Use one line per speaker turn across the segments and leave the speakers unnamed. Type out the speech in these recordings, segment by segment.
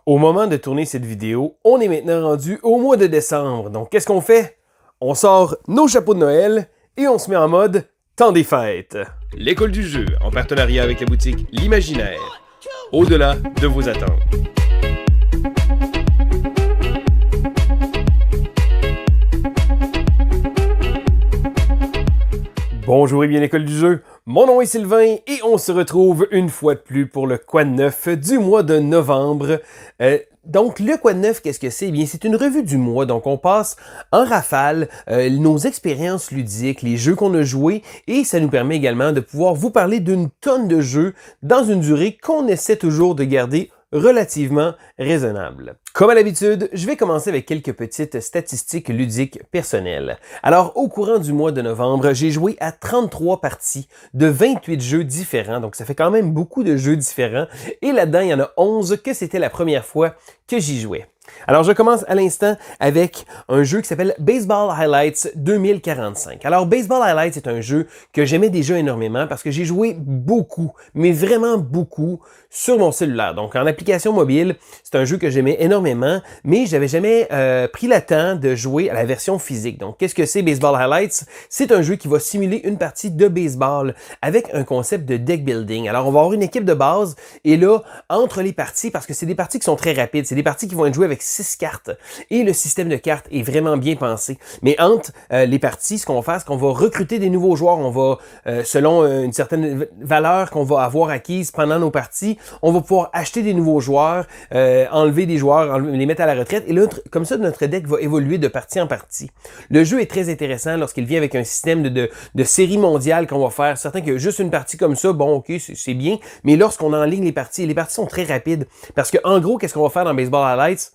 Au moment de tourner cette vidéo, on est maintenant rendu au mois de décembre. Donc, qu'est-ce qu'on fait? On sort nos chapeaux de Noël et on se met en mode temps des fêtes. L'école du jeu, en partenariat avec la boutique L'Imaginaire. Au-delà de vos attentes. Bonjour et bien l'école du jeu, mon nom est Sylvain et on se retrouve une fois de plus pour le Quoi de neuf du mois de novembre. Donc le Quoi de neuf, qu'est-ce que c'est? Eh bien, c'est une revue du mois, donc on passe en rafale nos expériences ludiques, les jeux qu'on a joués et ça nous permet également de pouvoir vous parler d'une tonne de jeux dans une durée qu'on essaie toujours de garder relativement raisonnable. Comme à l'habitude, je vais commencer avec quelques petites statistiques ludiques personnelles. Alors, au courant du mois de novembre, j'ai joué à 33 parties de 28 jeux différents, donc ça fait quand même beaucoup de jeux différents, et là-dedans, il y en a 11 que c'était la première fois que j'y jouais. Alors, je commence à l'instant avec un jeu qui s'appelle Baseball Highlights 2045. Alors, Baseball Highlights est un jeu que j'aimais déjà énormément parce que j'ai joué beaucoup, mais vraiment beaucoup, sur mon cellulaire. Donc, en application mobile, c'est un jeu que j'aimais énormément, mais j'avais jamais pris le temps de jouer à la version physique. Donc, qu'est-ce que c'est Baseball Highlights? C'est un jeu qui va simuler une partie de baseball avec un concept de deck building. Alors, on va avoir une équipe de base et là, entre les parties, parce que c'est des parties qui sont très rapides, c'est des parties qui vont être jouées avec 6 cartes et le système de cartes est vraiment bien pensé. Mais entre les parties, ce qu'on va faire, c'est qu'on va recruter des nouveaux joueurs. On va, selon une certaine valeur qu'on va avoir acquise pendant nos parties, on va pouvoir acheter des nouveaux joueurs, enlever des joueurs, les mettre à la retraite. Et là, comme ça, notre deck va évoluer de partie en partie. Le jeu est très intéressant lorsqu'il vient avec un système de série mondiale qu'on va faire. Certains que juste une partie comme ça, bon, ok, c'est bien. Mais lorsqu'on enligne les parties sont très rapides. Parce que en gros, qu'est-ce qu'on va faire dans Baseball Highlights?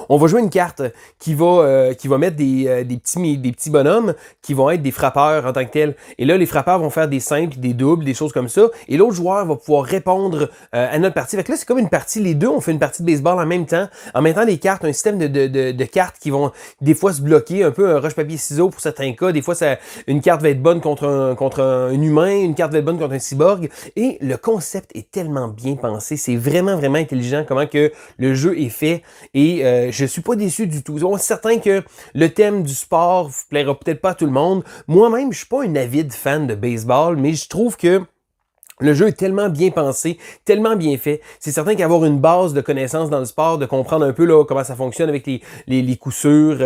On va jouer une carte qui va mettre des petits bonhommes qui vont être des frappeurs en tant que tels. Et là, les frappeurs vont faire des simples, des doubles, des choses comme ça. Et l'autre joueur va pouvoir répondre à notre partie. Fait que là, c'est comme une partie, les deux, on fait une partie de baseball en même temps. En même temps, des cartes, un système de cartes qui vont des fois se bloquer, un peu un roche-papier-ciseaux pour certains cas. Des fois, une carte va être bonne contre un humain, une carte va être bonne contre un cyborg. Et le concept est tellement bien pensé. C'est vraiment, vraiment intelligent comment que le jeu est fait. Et je suis pas déçu du tout. On est certain que le thème du sport vous plaira peut-être pas à tout le monde. Moi-même, je suis pas un avide fan de baseball, mais je trouve que le jeu est tellement bien pensé, tellement bien fait. C'est certain qu'avoir une base de connaissances dans le sport, de comprendre un peu là, comment ça fonctionne avec les coups sûrs,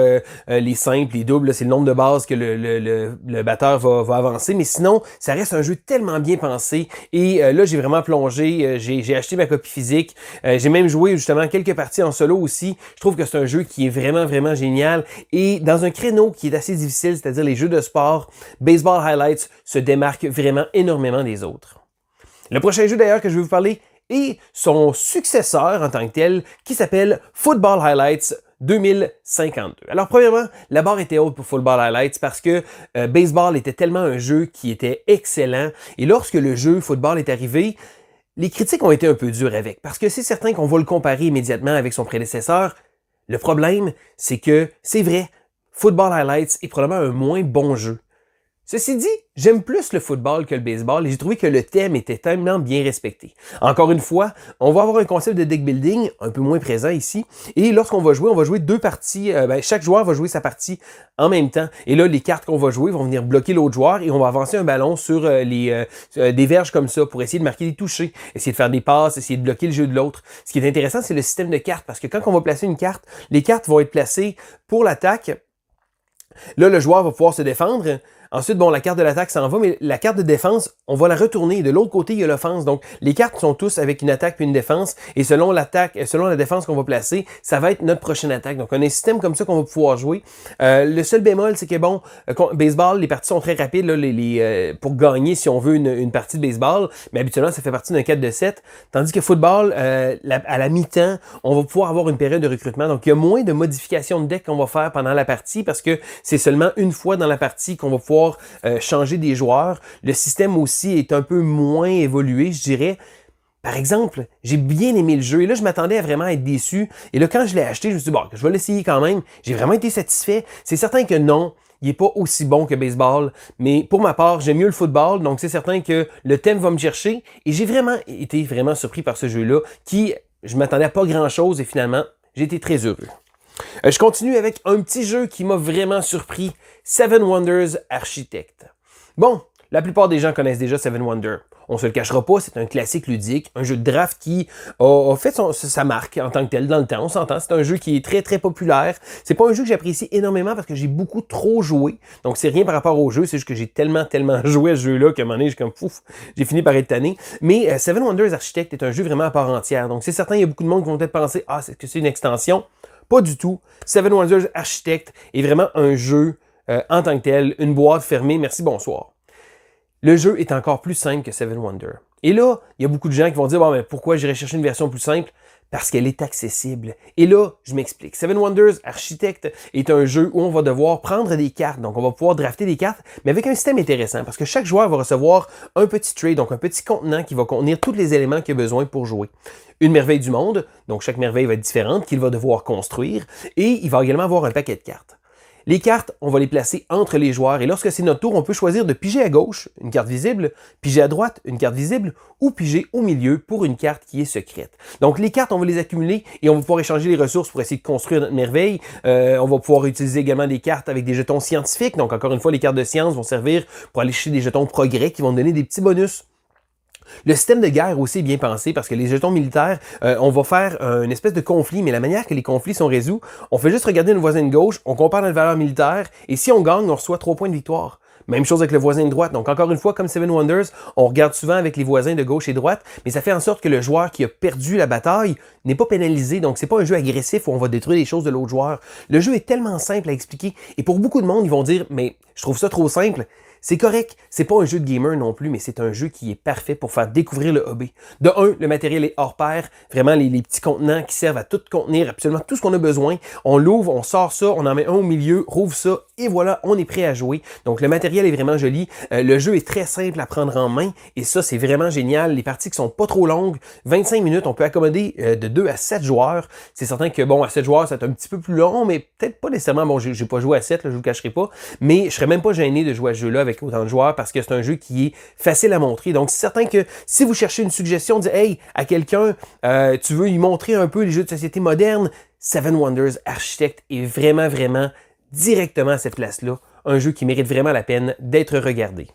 les simples, les doubles, là, c'est le nombre de bases que le batteur va avancer. Mais sinon, ça reste un jeu tellement bien pensé. Et là, j'ai vraiment plongé. J'ai acheté ma copie physique. J'ai même joué justement quelques parties en solo aussi. Je trouve que c'est un jeu qui est vraiment, vraiment génial. Et dans un créneau qui est assez difficile, c'est-à-dire les jeux de sport, Baseball Highlights se démarque vraiment énormément des autres. Le prochain jeu d'ailleurs que je vais vous parler est son successeur en tant que tel qui s'appelle Football Highlights 2052. Alors premièrement, la barre était haute pour Football Highlights parce que baseball était tellement un jeu qui était excellent et lorsque le jeu football est arrivé, les critiques ont été un peu dures avec parce que c'est certain qu'on va le comparer immédiatement avec son prédécesseur. Le problème, c'est que c'est vrai, Football Highlights est probablement un moins bon jeu. Ceci dit, j'aime plus le football que le baseball et j'ai trouvé que le thème était tellement bien respecté. Encore une fois, on va avoir un concept de deck building un peu moins présent ici et lorsqu'on va jouer deux parties, chaque joueur va jouer sa partie en même temps et là, les cartes qu'on va jouer vont venir bloquer l'autre joueur et on va avancer un ballon sur des verges comme ça pour essayer de marquer des touchés, essayer de faire des passes, essayer de bloquer le jeu de l'autre. Ce qui est intéressant, c'est le système de cartes parce que quand on va placer une carte, les cartes vont être placées pour l'attaque. Là, le joueur va pouvoir se défendre. Ensuite, bon, la carte de l'attaque s'en va, mais la carte de défense, on va la retourner. De l'autre côté, il y a l'offense. Donc, les cartes sont tous avec une attaque puis une défense. Et selon la défense qu'on va placer, ça va être notre prochaine attaque. Donc, on a un système comme ça qu'on va pouvoir jouer. Le seul bémol, c'est que bon, baseball, les parties sont très rapides là, pour gagner si on veut une partie de baseball. Mais habituellement, ça fait partie d'un 4 de 7. Tandis que football, à la mi-temps, on va pouvoir avoir une période de recrutement. Donc, il y a moins de modifications de deck qu'on va faire pendant la partie parce que c'est seulement une fois dans la partie qu'on va pouvoir changer des joueurs. Le système aussi est un peu moins évolué, je dirais. Par exemple, j'ai bien aimé le jeu et là, je m'attendais à vraiment être déçu. Et là, quand je l'ai acheté, je me suis dit, bon, je vais l'essayer quand même. J'ai vraiment été satisfait. C'est certain que non, il n'est pas aussi bon que baseball, mais pour ma part, j'aime mieux le football, donc c'est certain que le thème va me chercher et j'ai vraiment été surpris par ce jeu-là qui je m'attendais à pas grand-chose et finalement, j'ai été très heureux. Je continue avec un petit jeu qui m'a vraiment surpris, Seven Wonders Architect. Bon, la plupart des gens connaissent déjà Seven Wonders. On se le cachera pas, c'est un classique ludique, un jeu de draft qui a fait sa marque en tant que tel dans le temps. On s'entend, c'est un jeu qui est très très populaire. C'est pas un jeu que j'apprécie énormément parce que j'ai beaucoup trop joué. Donc c'est rien par rapport au jeu, c'est juste que j'ai tellement joué à ce jeu-là qu'à un moment donné, j'ai fini par être tanné. Mais Seven Wonders Architect est un jeu vraiment à part entière. Donc c'est certain, il y a beaucoup de monde qui vont peut-être penser, ah, c'est que c'est une extension. Pas du tout. Seven Wonders Architect est vraiment un jeu en tant que tel, une boîte fermée, merci, bonsoir. Le jeu est encore plus simple que Seven Wonders. Et là, il y a beaucoup de gens qui vont dire, bon, mais pourquoi j'irais chercher une version plus simple? Parce qu'elle est accessible. Et là, je m'explique. Seven Wonders Architect est un jeu où on va devoir prendre des cartes. Donc, on va pouvoir drafter des cartes, mais avec un système intéressant. Parce que chaque joueur va recevoir un petit tray, donc un petit contenant qui va contenir tous les éléments qu'il a besoin pour jouer. Une merveille du monde, donc chaque merveille va être différente, qu'il va devoir construire. Et il va également avoir un paquet de cartes. Les cartes, on va les placer entre les joueurs et lorsque c'est notre tour, on peut choisir de piger à gauche, une carte visible, piger à droite, une carte visible, ou piger au milieu pour une carte qui est secrète. Donc les cartes, on va les accumuler et on va pouvoir échanger les ressources pour essayer de construire notre merveille. On va pouvoir utiliser également des cartes avec des jetons scientifiques. Donc encore une fois, les cartes de science vont servir pour aller chercher des jetons progrès qui vont donner des petits bonus. Le système de guerre aussi est bien pensé parce que les jetons militaires, on va faire une espèce de conflit, mais la manière que les conflits sont résolus, on fait juste regarder notre voisin de gauche, on compare notre valeur militaire, et si on gagne, on reçoit 3 points de victoire. Même chose avec le voisin de droite. Donc encore une fois, comme Seven Wonders, on regarde souvent avec les voisins de gauche et droite, mais ça fait en sorte que le joueur qui a perdu la bataille n'est pas pénalisé. Donc c'est pas un jeu agressif où on va détruire les choses de l'autre joueur. Le jeu est tellement simple à expliquer, et pour beaucoup de monde, ils vont dire, mais je trouve ça trop simple. C'est correct, c'est pas un jeu de gamer non plus, mais c'est un jeu qui est parfait pour faire découvrir le hobby. De un, le matériel est hors pair, vraiment les petits contenants qui servent à tout contenir, absolument tout ce qu'on a besoin. On l'ouvre, on sort ça, on en met un au milieu, rouvre ça, et voilà, on est prêt à jouer. Donc le matériel est vraiment joli, le jeu est très simple à prendre en main, et ça c'est vraiment génial. Les parties qui sont pas trop longues, 25 minutes, on peut accommoder de 2 à 7 joueurs. C'est certain que bon, à 7 joueurs, c'est un petit peu plus long, mais peut-être pas nécessairement, bon, j'ai pas joué à 7, là, je vous le cacherai pas, mais je serais même pas gêné de jouer à ce jeu-là avec autant de joueurs parce que c'est un jeu qui est facile à montrer. Donc, c'est certain que si vous cherchez une suggestion, dites hey, à quelqu'un, tu veux lui montrer un peu les jeux de société modernes, Seven Wonders Architect est vraiment directement à cette place-là. Un jeu qui mérite vraiment la peine d'être regardé.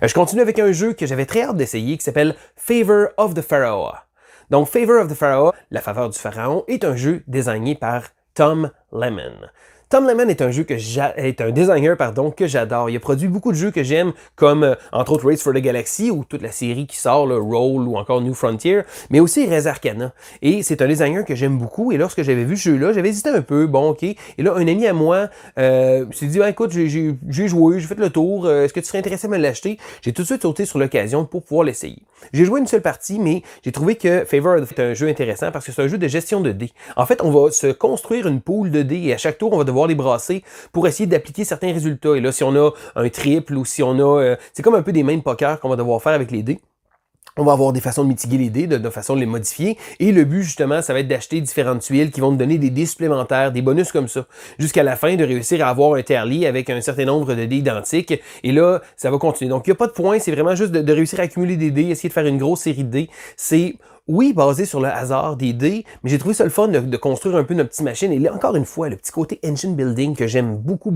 Je continue avec un jeu que j'avais très hâte d'essayer qui s'appelle Favor of the Pharaoh. Donc, Favor of the Pharaoh, la faveur du pharaon, est un jeu désigné par Tom Lehmann. Tom Lehmann est un designer que j'adore. Il a produit beaucoup de jeux que j'aime, comme entre autres Race for the Galaxy ou toute la série qui sort, le Roll ou encore New Frontier, mais aussi Res Arcana. Et c'est un designer que j'aime beaucoup. Et lorsque j'avais vu ce jeu-là, j'avais hésité un peu. Bon, ok. Et là, un ami à moi s'est dit, écoute, j'ai joué, j'ai fait le tour. Est-ce que tu serais intéressé à me l'acheter? J'ai tout de suite sauté sur l'occasion pour pouvoir l'essayer. J'ai joué une seule partie, mais j'ai trouvé que Favor est un jeu intéressant parce que c'est un jeu de gestion de dés. En fait, on va se construire une pool de dés et à chaque tour, on va devoir les brasser pour essayer d'appliquer certains résultats. Et là, si on a un triple ou si on a... c'est comme un peu des mêmes pokers qu'on va devoir faire avec les dés. On va avoir des façons de mitiguer les dés, de façon de les modifier. Et le but, justement, ça va être d'acheter différentes tuiles qui vont te donner des dés supplémentaires, des bonus comme ça. Jusqu'à la fin, de réussir à avoir un tally avec un certain nombre de dés identiques. Et là, ça va continuer. Donc, il n'y a pas de point. C'est vraiment juste de réussir à accumuler des dés, essayer de faire une grosse série de dés. C'est... oui, basé sur le hasard des dés, mais j'ai trouvé ça le fun de construire un peu notre petite machine. Et là, encore une fois, le petit côté engine building que j'aime beaucoup.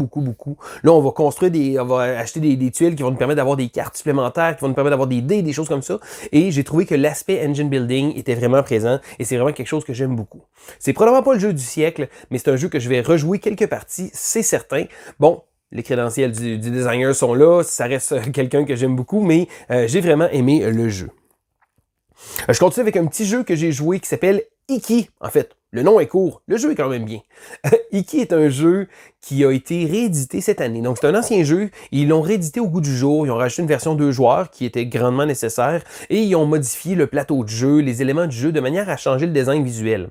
Là, on va construire on va acheter des tuiles qui vont nous permettre d'avoir des cartes supplémentaires, qui vont nous permettre d'avoir des dés, des choses comme ça. Et j'ai trouvé que l'aspect engine building était vraiment présent et c'est vraiment quelque chose que j'aime beaucoup. C'est probablement pas le jeu du siècle, mais c'est un jeu que je vais rejouer quelques parties, c'est certain. Bon, les crédentiels du designer sont là, ça reste quelqu'un que j'aime beaucoup, mais j'ai vraiment aimé le jeu. Je continue avec un petit jeu que j'ai joué qui s'appelle Iki. En fait, le nom est court, le jeu est quand même bien. Iki est un jeu qui a été réédité cette année. Donc, c'est un ancien jeu. Ils l'ont réédité au goût du jour. Ils ont rajouté une version 2 joueurs qui était grandement nécessaire et ils ont modifié le plateau de jeu, les éléments du jeu de manière à changer le design visuel.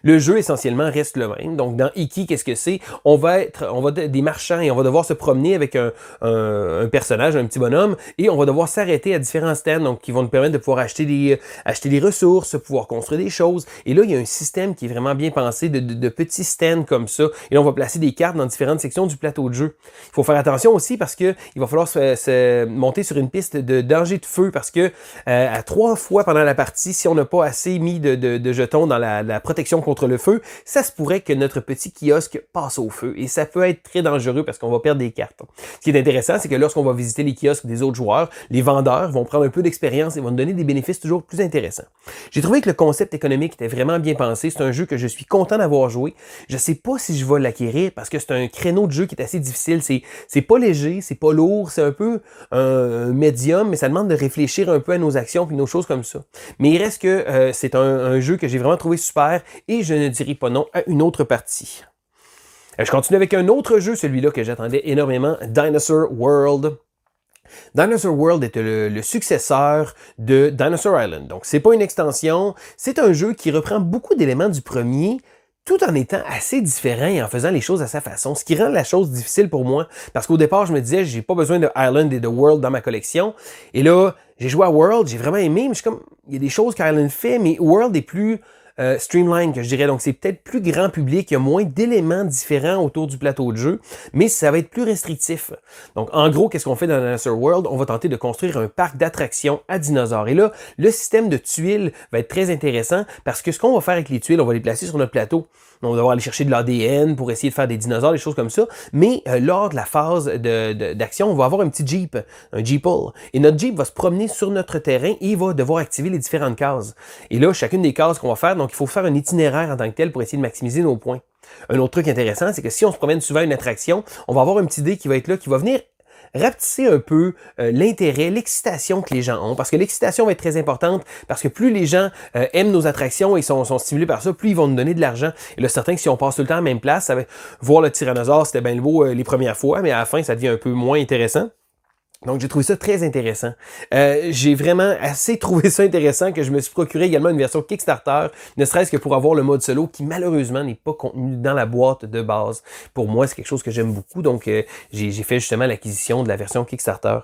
Le jeu, essentiellement, reste le même. Donc, dans Iki, qu'est-ce que c'est? On va être des marchands et on va devoir se promener avec un personnage, un petit bonhomme, et on va devoir s'arrêter à différents stands, donc qui vont nous permettre de pouvoir acheter des ressources, pouvoir construire des choses. Et là, il y a un système qui est
vraiment bien pensé, de petits stands comme ça. Et là, on va placer des cartes dans différentes sections du plateau de jeu. Il faut faire attention aussi parce qu'il va falloir se monter sur une piste de danger de feu parce que à 3 fois pendant la partie, si on n'a pas assez mis de jetons dans la protection contre le feu, ça se pourrait que notre petit kiosque passe au feu. Et ça peut être très dangereux parce qu'on va perdre des cartes. Ce qui est intéressant, c'est que lorsqu'on va visiter les kiosques des autres joueurs, les vendeurs vont prendre un peu d'expérience et vont nous donner des bénéfices toujours plus intéressants. J'ai trouvé que le concept économique était vraiment bien pensé. C'est un jeu que je suis content d'avoir joué. Je sais pas si je vais l'acquérir parce que c'est un créneau de jeu qui est assez difficile. C'est pas léger, c'est pas lourd, c'est un peu un médium, mais ça demande de réfléchir un peu à nos actions et nos choses comme ça. Mais il reste que c'est un jeu que j'ai vraiment trouvé super et je ne dirai pas non à une autre partie. Je continue avec un autre jeu, celui-là que j'attendais énormément, Dinosaur World. Dinosaur World est le successeur de Dinosaur Island. Donc, c'est pas une extension, c'est un jeu qui reprend beaucoup d'éléments du premier, tout en étant assez différent et en faisant les choses à sa façon, ce qui rend la chose difficile pour moi, parce qu'au départ, je me disais, j'ai pas besoin de Island et de World dans ma collection, et là, j'ai joué à World, j'ai vraiment aimé, mais je suis comme, il y a des choses qu'Island fait, mais World est plus streamline, que je dirais. Donc, c'est peut-être plus grand public, il y a moins d'éléments différents autour du plateau de jeu, mais ça va être plus restrictif. Donc, en gros, qu'est-ce qu'on fait dans Dinosaur World? On va tenter de construire un parc d'attractions à dinosaures. Et là, le système de tuiles va être très intéressant parce que ce qu'on va faire avec les tuiles, on va les placer sur notre plateau. On va devoir aller chercher de l'ADN pour essayer de faire des dinosaures, des choses comme ça. Mais lors de la phase d'action, on va avoir un petit Jeep, un Jeeple. Et notre Jeep va se promener sur notre terrain et il va devoir activer les différentes cases. Et là, chacune des cases qu'on va faire, donc il faut faire un itinéraire en tant que tel pour essayer de maximiser nos points. Un autre truc intéressant, c'est que si on se promène souvent à une attraction, on va avoir un petit dé qui va être là, qui va venir rapetisser un peu l'intérêt, l'excitation que les gens ont, parce que l'excitation va être très importante, parce que plus les gens aiment nos attractions et sont stimulés par ça, plus ils vont nous donner de l'argent. Et là, certain que si on passe tout le temps à la même place, ça va voir le tyrannosaure, c'était bien beau les premières fois, mais à la fin, ça devient un peu moins intéressant. Donc, j'ai trouvé ça très intéressant. J'ai vraiment assez trouvé ça intéressant que je me suis procuré également une version Kickstarter, ne serait-ce que pour avoir le mode solo qui, malheureusement, n'est pas contenu dans la boîte de base. Pour moi, c'est quelque chose que j'aime beaucoup, donc j'ai fait justement l'acquisition de la version Kickstarter.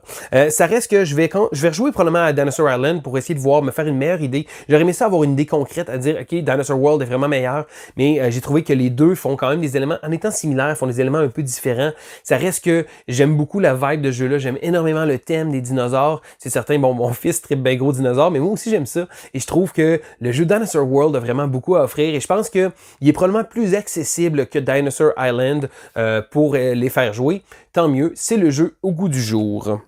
Ça reste que je vais rejouer probablement à Dinosaur Island pour essayer de voir, me faire une meilleure idée. J'aurais aimé ça avoir une idée concrète à dire, OK, Dinosaur World est vraiment meilleur, mais j'ai trouvé que les deux font quand même des éléments, en étant similaires, font des éléments un peu différents. Ça reste que j'aime beaucoup la vibe de ce jeu-là, j'aime énormément le thème des dinosaures. C'est certain, bon, mon fils tripe bien gros dinosaures, mais moi aussi j'aime ça. Et je trouve que le jeu Dinosaur World a vraiment beaucoup à offrir. Et je pense qu'il est probablement plus accessible que Dinosaur Island pour les faire jouer. Tant mieux, c'est le jeu au goût du jour.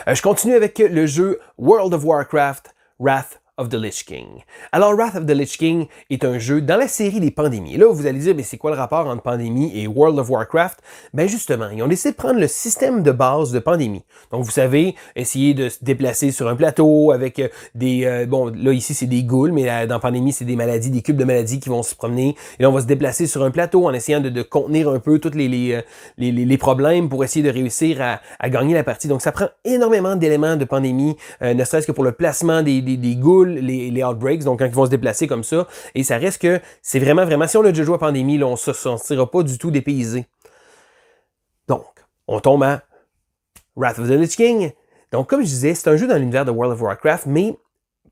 Je continue avec le jeu World of Warcraft Wrath of the Lich King. Alors, Wrath of the Lich King est un jeu dans la série des pandémies. Et là, vous allez dire, mais c'est quoi le rapport entre pandémie et World of Warcraft? Ben justement, ils ont décidé de prendre le système de base de pandémie. Donc, vous savez, essayer de se déplacer sur un plateau avec des... bon, là, ici, c'est des ghouls, mais dans pandémie, c'est des maladies, des cubes de maladies qui vont se promener. Et là, on va se déplacer sur un plateau en essayant de contenir un peu tous les problèmes pour essayer de réussir à gagner la partie. Donc, ça prend énormément d'éléments de pandémie, ne serait-ce que pour le placement des ghouls, les outbreaks, donc quand ils vont se déplacer comme ça, et ça reste que c'est vraiment, si on a déjà joué à Pandémie, là, on ne se sentira pas du tout dépaysé. Donc, on tombe à Wrath of the Lich King. Donc, comme je disais, c'est un jeu dans l'univers de World of Warcraft, mais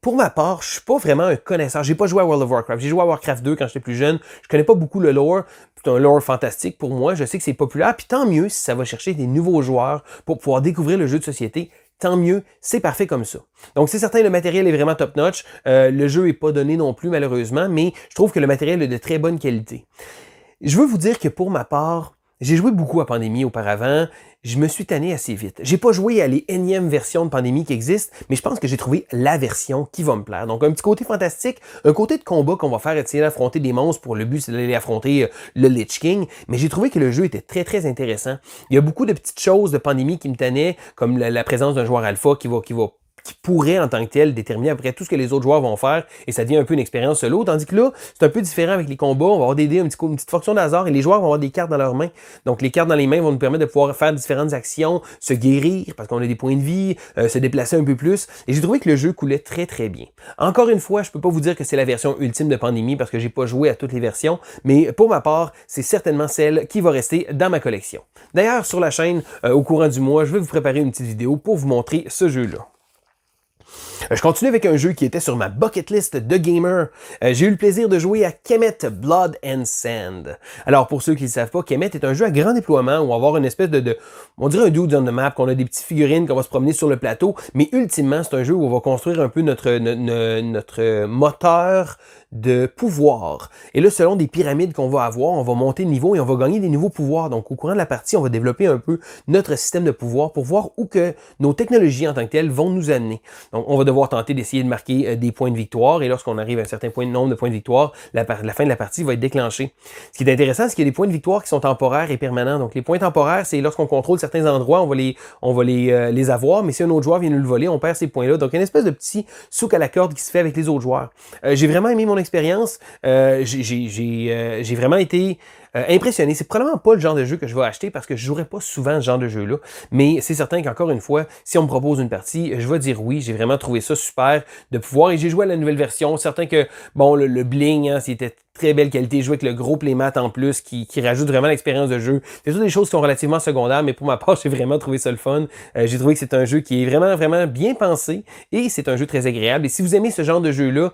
pour ma part, je suis pas vraiment un connaisseur. J'ai pas joué à World of Warcraft. J'ai joué à Warcraft 2 quand j'étais plus jeune. Je connais pas beaucoup le lore. C'est un lore fantastique pour moi. Je sais que c'est populaire, puis tant mieux si ça va chercher des nouveaux joueurs pour pouvoir découvrir le jeu de société. Tant mieux, c'est parfait comme ça. Donc c'est certain, le matériel est vraiment top-notch. Le jeu n'est pas donné non plus, malheureusement, mais je trouve que le matériel est de très bonne qualité. Je veux vous dire que pour ma part, j'ai joué beaucoup à Pandémie auparavant. Je me suis tanné assez vite. J'ai pas joué à les énièmes versions de Pandémie qui existent, mais je pense que j'ai trouvé la version qui va me plaire. Donc un petit côté fantastique, un côté de combat qu'on va faire essayer d'affronter des monstres pour le but c'est d'aller affronter le Lich King, mais j'ai trouvé que le jeu était très très intéressant. Il y a beaucoup de petites choses de Pandémie qui me tenaient, comme la présence d'un joueur alpha qui pourrait en tant que tel déterminer après tout ce que les autres joueurs vont faire et ça devient un peu une expérience solo. Tandis que là, c'est un peu différent avec les combats. On va avoir des dés, une petite fonction d'hasard et les joueurs vont avoir des cartes dans leurs mains. Donc les cartes dans les mains vont nous permettre de pouvoir faire différentes actions, se guérir parce qu'on a des points de vie, se déplacer un peu plus. Et j'ai trouvé que le jeu coulait très très bien. Encore une fois, je peux pas vous dire que c'est la version ultime de Pandémie parce que j'ai pas joué à toutes les versions, mais pour ma part, c'est certainement celle qui va rester dans ma collection. D'ailleurs, sur la chaîne, au courant du mois, je vais vous préparer une petite vidéo pour vous montrer ce jeu-là. Je continue avec un jeu qui était sur ma bucket list de gamer. J'ai eu le plaisir de jouer à Kemet Blood and Sand. Alors pour ceux qui ne savent pas, Kemet est un jeu à grand déploiement où on va avoir une espèce on dirait un dude on the map, qu'on a des petites figurines, qu'on va se promener sur le plateau, mais ultimement c'est un jeu où on va construire un peu notre moteur de pouvoir. Et là, selon des pyramides qu'on va avoir, on va monter de niveau et on va gagner des nouveaux pouvoirs. Donc, au courant de la partie, on va développer un peu notre système de pouvoir pour voir où que nos technologies en tant que telles vont nous amener. Donc, on va devoir tenter d'essayer de marquer des points de victoire et lorsqu'on arrive à un certain nombre de points de victoire, la fin de la partie va être déclenchée. Ce qui est intéressant, c'est qu'il y a des points de victoire qui sont temporaires et permanents. Donc, les points temporaires, c'est lorsqu'on contrôle certains endroits, on va les avoir, mais si un autre joueur vient nous le voler, on perd ces points-là. Donc, une espèce de petit souk à la corde qui se fait avec les autres joueurs. J'ai vraiment aimé mon expérience. J'ai vraiment été impressionné. C'est probablement pas le genre de jeu que je vais acheter parce que je jouerai pas souvent ce genre de jeu-là. Mais c'est certain qu'encore une fois, si on me propose une partie, je vais dire oui. J'ai vraiment trouvé ça super de pouvoir. Et j'ai joué à la nouvelle version. Certain que, bon, le bling, hein, c'était très belle qualité. Jouer avec le gros playmat en plus qui rajoute vraiment l'expérience de jeu. C'est toutes des choses qui sont relativement secondaires, mais pour ma part, j'ai vraiment trouvé ça le fun. J'ai trouvé que c'est un jeu qui est vraiment, vraiment bien pensé et c'est un jeu très agréable. Et si vous aimez ce genre de jeu-là,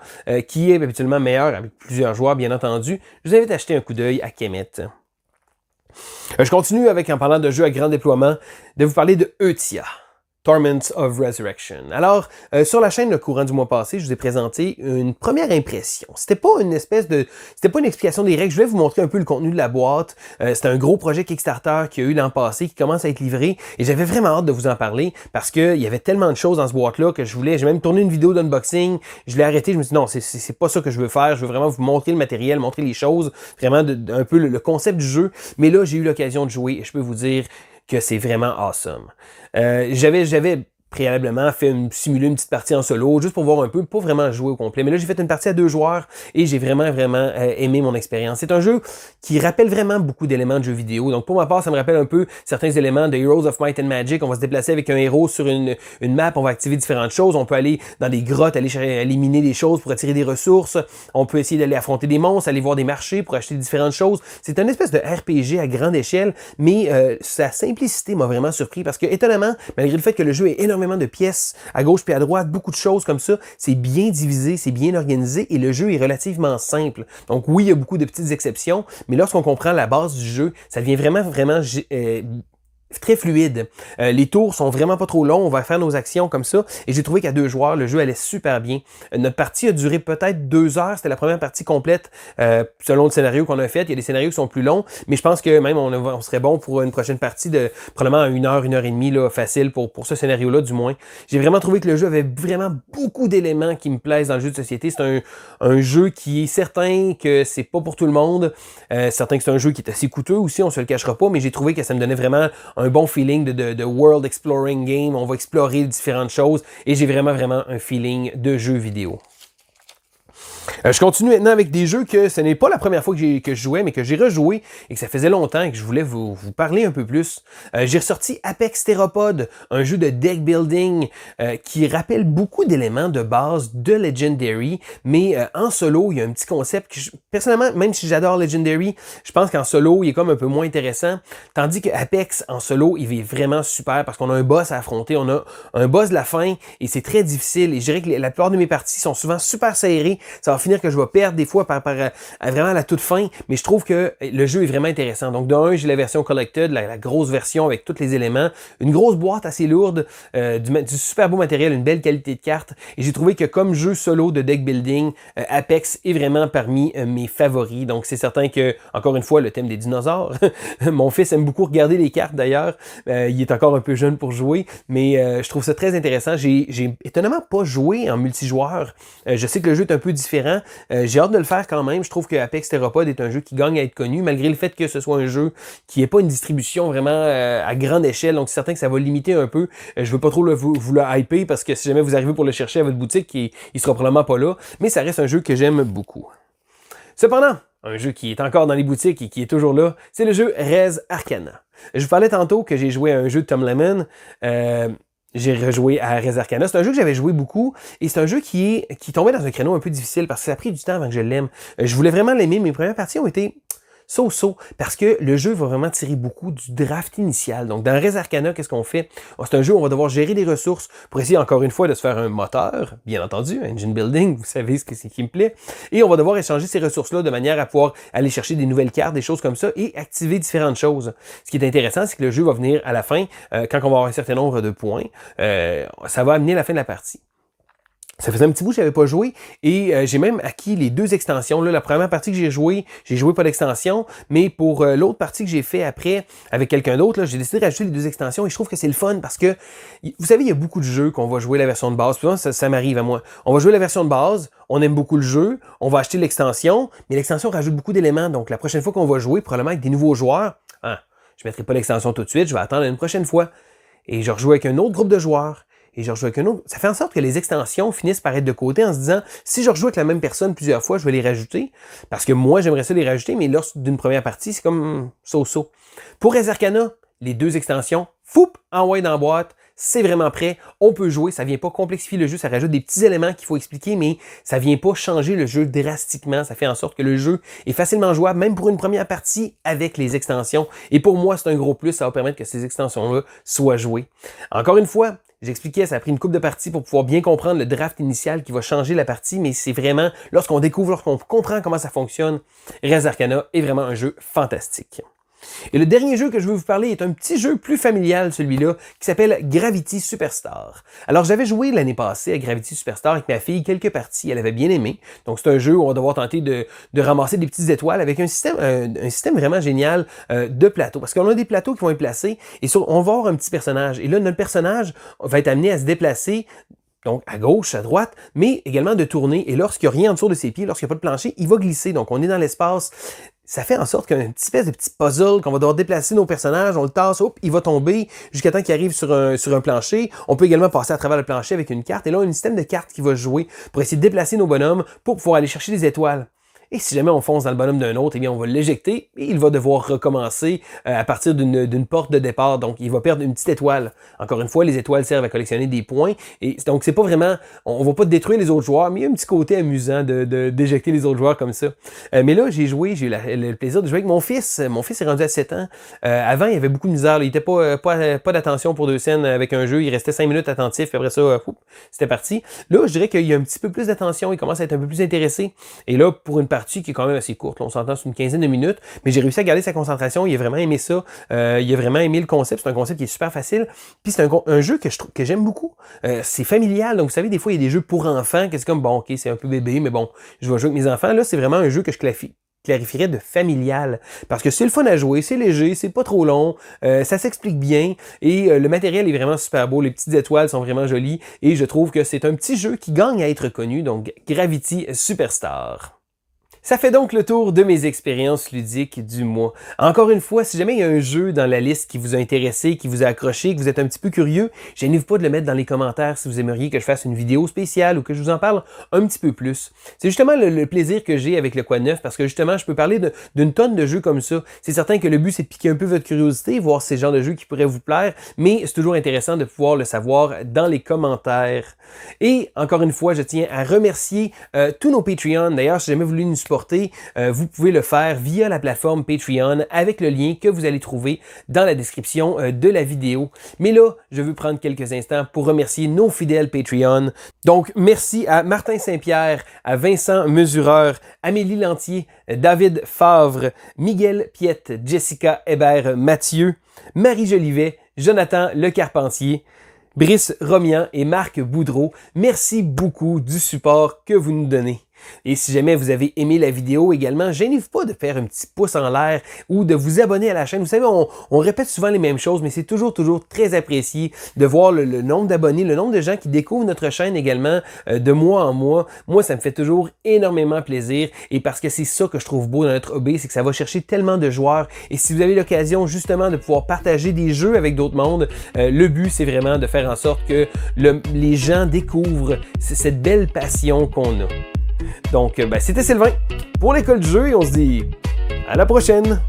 qui est habituellement meilleur avec plusieurs joueurs, bien entendu, je vous invite à jeter un coup d'œil à Kemet. Je continue avec, en parlant de jeux à grand déploiement, de vous parler de Eutia. Torments of Resurrection. Alors, sur la chaîne, le courant du mois passé, je vous ai présenté une première impression. C'était pas une explication des règles. Je vais vous montrer un peu le contenu de la boîte. C'était un gros projet Kickstarter qu'il y a eu l'an passé, qui commence à être livré, et j'avais vraiment hâte de vous en parler, parce qu'il y avait tellement de choses dans ce boîte-là que j'ai même tourné une vidéo d'unboxing, je l'ai arrêté, je me suis dit non, c'est pas ça que je veux faire, je veux vraiment vous montrer le matériel, montrer les choses, vraiment un peu le concept du jeu, mais là, j'ai eu l'occasion de jouer, et je peux vous dire que c'est vraiment awesome. J'avais préalablement simulé une petite partie en solo, juste pour voir un peu, pas vraiment jouer au complet. Mais là, j'ai fait une partie à 2 joueurs et j'ai vraiment, vraiment aimé mon expérience. C'est un jeu qui rappelle vraiment beaucoup d'éléments de jeux vidéo. Donc, pour ma part, ça me rappelle un peu certains éléments de Heroes of Might and Magic. On va se déplacer avec un héros sur une map, on va activer différentes choses. On peut aller dans des grottes, aller éliminer des choses pour attirer des ressources. On peut essayer d'aller affronter des monstres, aller voir des marchés pour acheter différentes choses. C'est une espèce de RPG à grande échelle, mais sa simplicité m'a vraiment surpris parce que, étonnamment, malgré le fait que le jeu est énormément de pièces à gauche puis à droite, beaucoup de choses comme ça, c'est bien divisé, c'est bien organisé et le jeu est relativement simple. Donc oui, il y a beaucoup de petites exceptions, mais lorsqu'on comprend la base du jeu, ça devient vraiment, vraiment très fluide. Les tours sont vraiment pas trop longs, on va faire nos actions comme ça, et j'ai trouvé qu'à 2 joueurs, le jeu allait super bien. Notre partie a duré peut-être 2 heures, c'était la première partie complète, selon le scénario qu'on a fait. Il y a des scénarios qui sont plus longs, mais je pense que même on serait bon pour une prochaine partie de probablement 1 heure, 1 heure et demie, là, facile pour ce scénario-là, du moins. J'ai vraiment trouvé que le jeu avait vraiment beaucoup d'éléments qui me plaisent dans le jeu de société. C'est un jeu qui est certain que c'est pas pour tout le monde, certain que c'est un jeu qui est assez coûteux aussi, on se le cachera pas, mais j'ai trouvé que ça me donnait vraiment un bon feeling de world exploring game. On va explorer différentes choses et j'ai vraiment, vraiment un feeling de jeu vidéo. Je continue maintenant avec des jeux que ce n'est pas la première fois que je jouais, mais que j'ai rejoué et que ça faisait longtemps et que je voulais vous parler un peu plus. J'ai ressorti Apex Theropod, un jeu de deck building qui rappelle beaucoup d'éléments de base de Legendary, mais en solo, il y a un petit concept que personnellement, même si j'adore Legendary, je pense qu'en solo, il est comme un peu moins intéressant, tandis que Apex en solo, il est vraiment super parce qu'on a un boss à affronter, on a un boss de la fin et c'est très difficile et je dirais que la plupart de mes parties sont souvent super serrées. Ça va finir que je vais perdre des fois vraiment à la toute fin, mais je trouve que le jeu est vraiment intéressant. Donc, d'un, j'ai la version Collected, la grosse version avec tous les éléments, une grosse boîte assez lourde, du super beau matériel, une belle qualité de carte, et j'ai trouvé que comme jeu solo de deck building, Apex est vraiment parmi mes favoris. Donc, c'est certain que, encore une fois, le thème des dinosaures, mon fils aime beaucoup regarder les cartes d'ailleurs, il est encore un peu jeune pour jouer, mais je trouve ça très intéressant. J'ai étonnamment pas joué en multijoueur. Je sais que le jeu est un peu différent. J'ai hâte de le faire quand même. Je trouve que Apex Theropod est un jeu qui gagne à être connu, malgré le fait que ce soit un jeu qui n'est pas une distribution vraiment à grande échelle. Donc, c'est certain que ça va limiter un peu. Je veux pas trop vous le hyper parce que si jamais vous arrivez pour le chercher à votre boutique, il sera probablement pas là. Mais ça reste un jeu que j'aime beaucoup. Cependant, un jeu qui est encore dans les boutiques et qui est toujours là, c'est le jeu Res Arcana. Je vous parlais tantôt que j'ai joué à un jeu de Tom Lemon. J'ai rejoué à Res Arcana. C'est un jeu que j'avais joué beaucoup et c'est un jeu qui tombait dans un créneau un peu difficile parce que ça a pris du temps avant que je l'aime. Je voulais vraiment l'aimer. Mes premières parties ont été so-so, parce que le jeu va vraiment tirer beaucoup du draft initial. Donc, dans Res Arcana, qu'est-ce qu'on fait? C'est un jeu où on va devoir gérer des ressources pour essayer, encore une fois, de se faire un moteur, bien entendu, engine building, vous savez ce que c'est qui me plaît, et on va devoir échanger ces ressources-là de manière à pouvoir aller chercher des nouvelles cartes, des choses comme ça, et activer différentes choses. Ce qui est intéressant, c'est que le jeu va venir à la fin, quand on va avoir un certain nombre de points, ça va amener la fin de la partie. Ça faisait un petit bout que je n'avais pas joué et j'ai même acquis les 2 extensions. Là, la première partie que j'ai joué pas d'extension, mais pour l'autre partie que j'ai fait après avec quelqu'un d'autre, j'ai décidé de rajouter les 2 extensions et je trouve que c'est le fun parce que, vous savez, il y a beaucoup de jeux qu'on va jouer la version de base. Puis ça m'arrive à moi. On va jouer la version de base, on aime beaucoup le jeu, on va acheter l'extension, mais l'extension rajoute beaucoup d'éléments. Donc la prochaine fois qu'on va jouer, probablement avec des nouveaux joueurs, je ne mettrai pas l'extension tout de suite, je vais attendre une prochaine fois. Et je rejoue avec un autre groupe de joueurs. Et je rejoue avec un autre. Ça fait en sorte que les extensions finissent par être de côté en se disant, si je rejoue avec la même personne plusieurs fois, je vais les rajouter. Parce que moi, j'aimerais ça les rajouter, mais lors d'une première partie, c'est comme so-so. Pour Res Arcana, les 2 extensions, envoyé dans la boîte, c'est vraiment prêt, on peut jouer, ça vient pas complexifier le jeu, ça rajoute des petits éléments qu'il faut expliquer, mais ça vient pas changer le jeu drastiquement, ça fait en sorte que le jeu est facilement jouable, même pour une première partie avec les extensions. Et pour moi, c'est un gros plus, ça va permettre que ces extensions-là soient jouées. Encore une fois, j'expliquais, ça a pris une couple de parties pour pouvoir bien comprendre le draft initial qui va changer la partie, mais c'est vraiment, lorsqu'on découvre, lorsqu'on comprend comment ça fonctionne, Res Arcana est vraiment un jeu fantastique. Et le dernier jeu que je veux vous parler est un petit jeu plus familial, celui-là, qui s'appelle Gravity Superstar. Alors, j'avais joué l'année passée à Gravity Superstar avec ma fille quelques parties, elle avait bien aimé. Donc, c'est un jeu où on va devoir tenter de ramasser des petites étoiles avec un système vraiment génial de plateaux. Parce qu'on a des plateaux qui vont être placés et on va avoir un petit personnage. Et là, notre personnage va être amené à se déplacer donc à gauche, à droite, mais également de tourner. Et lorsqu'il n'y a rien en dessous de ses pieds, lorsqu'il n'y a pas de plancher, il va glisser. Donc, on est dans l'espace. Ça fait en sorte qu'un petit espèce de petit puzzle qu'on va devoir déplacer nos personnages, on le tasse, hop, il va tomber jusqu'à temps qu'il arrive sur un plancher. On peut également passer à travers le plancher avec une carte. Et là, on a un système de cartes qui va jouer pour essayer de déplacer nos bonhommes pour pouvoir aller chercher des étoiles. Et si jamais on fonce dans le bonhomme d'un autre, eh bien on va l'éjecter et il va devoir recommencer à partir d'une porte de départ. Donc il va perdre une petite étoile. Encore une fois, les étoiles servent à collectionner des points. Et donc c'est pas vraiment, on va pas détruire les autres joueurs, mais il y a un petit côté amusant d'éjecter les autres joueurs comme ça. Mais là, j'ai eu le plaisir de jouer avec mon fils. Mon fils est rendu à 7 ans. Avant, il y avait beaucoup de misère. Là. Il était pas d'attention pour 2 scènes avec un jeu. Il restait 5 minutes attentif. Puis après ça, c'était parti. Là, je dirais qu'il y a un petit peu plus d'attention. Il commence à être un peu plus intéressé. Et là, pour une partie qui est quand même assez courte. Là, on s'entend sur une quinzaine de minutes, mais j'ai réussi à garder sa concentration. Il a vraiment aimé ça. Il a vraiment aimé le concept. C'est un concept qui est super facile. Puis c'est un jeu que j'aime beaucoup. C'est familial. Donc, vous savez, des fois, il y a des jeux pour enfants que c'est comme, bon, OK, c'est un peu bébé, mais bon, je vais jouer avec mes enfants. Là, c'est vraiment un jeu que je clarifierais de familial. Parce que c'est le fun à jouer, c'est léger, c'est pas trop long, ça s'explique bien et le matériel est vraiment super beau, les petites étoiles sont vraiment jolies et je trouve que c'est un petit jeu qui gagne à être connu, donc Gravity Superstar. Ça fait donc le tour de mes expériences ludiques du mois. Encore une fois, si jamais il y a un jeu dans la liste qui vous a intéressé, qui vous a accroché, que vous êtes un petit peu curieux, gênez-vous pas de le mettre dans les commentaires si vous aimeriez que je fasse une vidéo spéciale ou que je vous en parle un petit peu plus. C'est justement le plaisir que j'ai avec le Quoi Neuf parce que justement, je peux parler d'une tonne de jeux comme ça. C'est certain que le but, c'est de piquer un peu votre curiosité, voir ces genres de jeux qui pourraient vous plaire, mais c'est toujours intéressant de pouvoir le savoir dans les commentaires. Et encore une fois, je tiens à remercier tous nos Patreons. D'ailleurs, si jamais vous voulez nous supporter, vous pouvez le faire via la plateforme Patreon avec le lien que vous allez trouver dans la description de la vidéo. Mais là, je veux prendre quelques instants pour remercier nos fidèles Patreon. Donc, merci à Martin Saint-Pierre, à Vincent Mesureur, Amélie Lantier, David Favre, Miguel Piette, Jessica Hébert, Mathieu, Marie Jolivet, Jonathan Le Carpentier, Brice Romian et Marc Boudreau. Merci beaucoup du support que vous nous donnez. Et si jamais vous avez aimé la vidéo également, gênez-vous pas de faire un petit pouce en l'air ou de vous abonner à la chaîne. Vous savez, on répète souvent les mêmes choses, mais c'est toujours très apprécié de voir le nombre d'abonnés, le nombre de gens qui découvrent notre chaîne également de mois en mois. Moi, ça me fait toujours énormément plaisir et parce que c'est ça que je trouve beau dans notre hobby, c'est que ça va chercher tellement de joueurs. Et si vous avez l'occasion justement de pouvoir partager des jeux avec d'autres mondes, le but, c'est vraiment de faire en sorte que les gens découvrent cette belle passion qu'on a. Donc, c'était Sylvain pour l'école du jeu et on se dit à la prochaine!